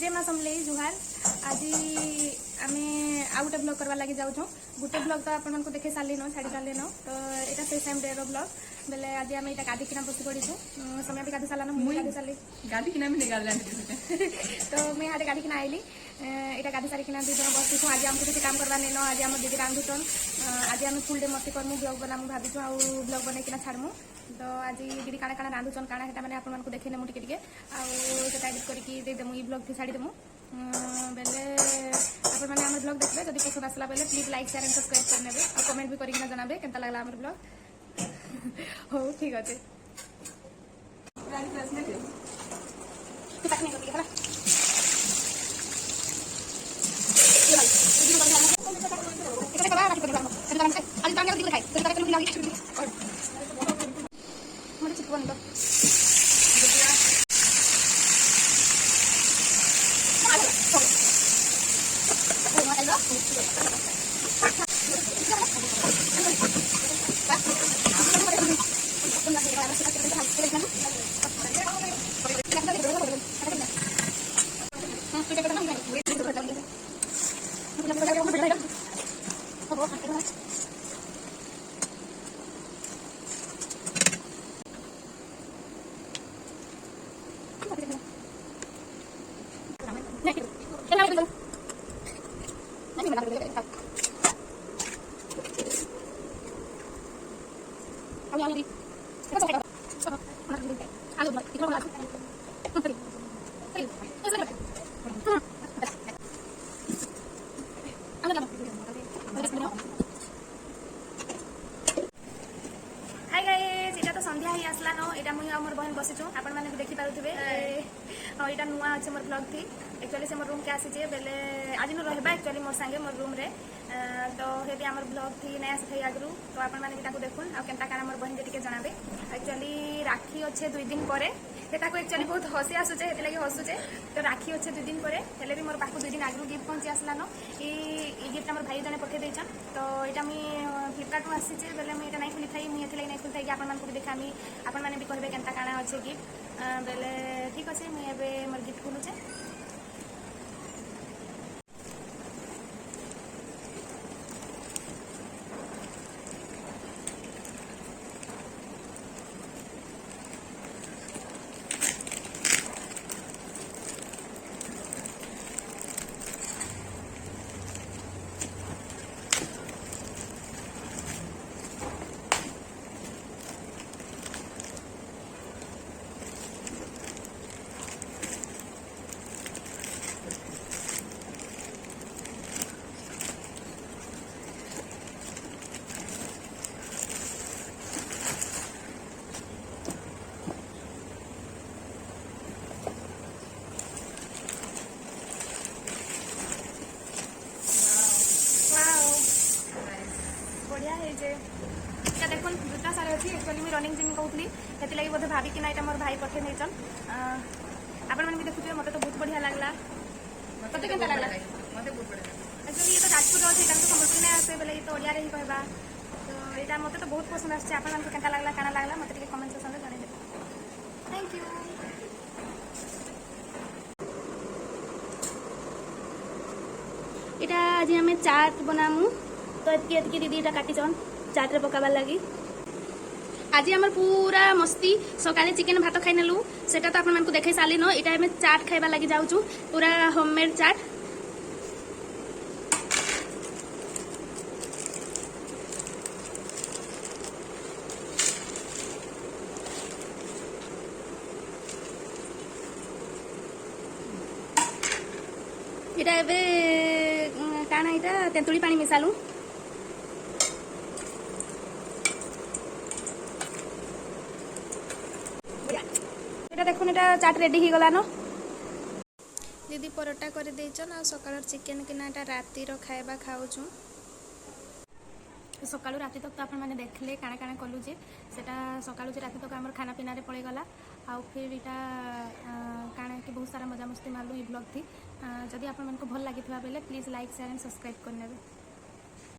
जय माँ समले जुहार। आज आम आउ गोटे ब्लॉग करवा लगी जाऊँ। गोटे ब्लॉग तो आपन को देखे सारे न छाड़ी सारे न तो यहाँ से सेम डे ब्लॉग बेले आज आम यहाँ गाधी किना बसी पड़ी समय भी गाधी सारा मुझे गाधी सारी गाधी किना तो मुझे यहाँ गाधी किना आईली यहाँ गाधी सारी किना 2 जन बस आज आमको किसी काम करवा नहीं न आज आम दीदी रांधुचन आज आम फुल डे मस्ती करमु ब्लॉग बनामु भाविचु आउ ब्लॉग बन किना छाड़मु तो आज दीदी काଣା काଣା रांधुचन काଣା हेटा माने आपन को देखेने मु टिके टिके आउ सेटा एडिट करके दे देमु ई ब्लॉग थी छाड़ी देमु बेले आपन माने हमर ब्लॉग देखबे जदी पसंद आसला बेले please like share and subscribe कर नेबे और कमेंट भी करिकना जनाबे केनता लागला हमर ब्लॉग हो ठीक अछि रानी क्लास में तू तक नहीं करली हला मुझे चिकन दो हाय गाइस इटा तो संध्या ही आसला न इटा मुई हमर बहन बसिछु आपन माने भी देखि पारुथिबे हां इटा नुआ अछि मोर ब्लॉग थी एक्चुअली से मोर रूम के आसी जे बेले आज न रहबा एक्चुअली मोर संगे मोर रूम रे तो हेबी हमर ब्लॉग थी नया से आगरू तो आपन माने बिटा को देखुन आ केनता काना मोर बहन जे टिके जणाबे एक्चुअली राखी अच्छे 2 दिन परे हेता को एक्चुअली बहुत हसी आसुचे हेते लागि हसुचे तो राखी अच्छे 2 दिन परे हेले भी मोर पाखु 2 दिन आगरू गिफ्ट पहुंची आसला न ई गिफ्ट हमर भाई जने पठे देछन तो एटा मी फ्लिपकार्ट में आसी जे बेले मी एटा नाही खुली थाई मी एथे लागि नाही खुली थाई कि आपन मान को देखामी आपन माने भी कहबे केनता काना अच्छे गिफ्ट बेले ठीक अछि मी एबे मोर गिफ्ट खुलुचे बढ़िया है जे क्या देखुन दुटा सारे अच्छी एक्चुअली मैं रनिंग जिम कहूली से लगी बोधे भाविक ना मोर भाई पठे नहीं आपण मैंने भी देखुए मत तो बहुत बढ़िया लगला मत के लगला मते बहुत बढ़िया एक्चुअली ये तो राजपुर अच्छे तो समझ नहीं आसे बोले तो ओडिया रे ही कहबा तो यहाँ मत तो बहुत पसंद आछे आपण मन को केनता लगला काना लगला मत टिके कमेंट सेक्शन में जणाई दे थैंक यू इटा आज हमें चाट बनामु तो एतकी दीदी काटी चन चाट रे पकाबार लगी आज आम पूरा मस्ती सकाले चिकेन भात खाई नेलु सेटा तो आपण मन को देखाई साली न इटा हमें चाट खाइबा लगी जाउछु पूरा होममेड चाट इटा एबे काना इटा तेंतुली पानी मिसालु देखुन एटा चाट रेडी ही गला न दीदी परोटा कर देचन आ सकाळ चिकेन किनाटा राती रो खाइबा खाउछु सकाळु राती तक तो आपण माने देखले काना काना कलु जे सेटा सकाळु जे राती तक हमर खाना पीना रे पळे गला आ फिर इटा काना कि बहुत सारा मजा मस्ती मारलु ई ब्लॉग थी जदि आपण मन को भल लागिथबा बेले please like share and subscribe कर नेबे।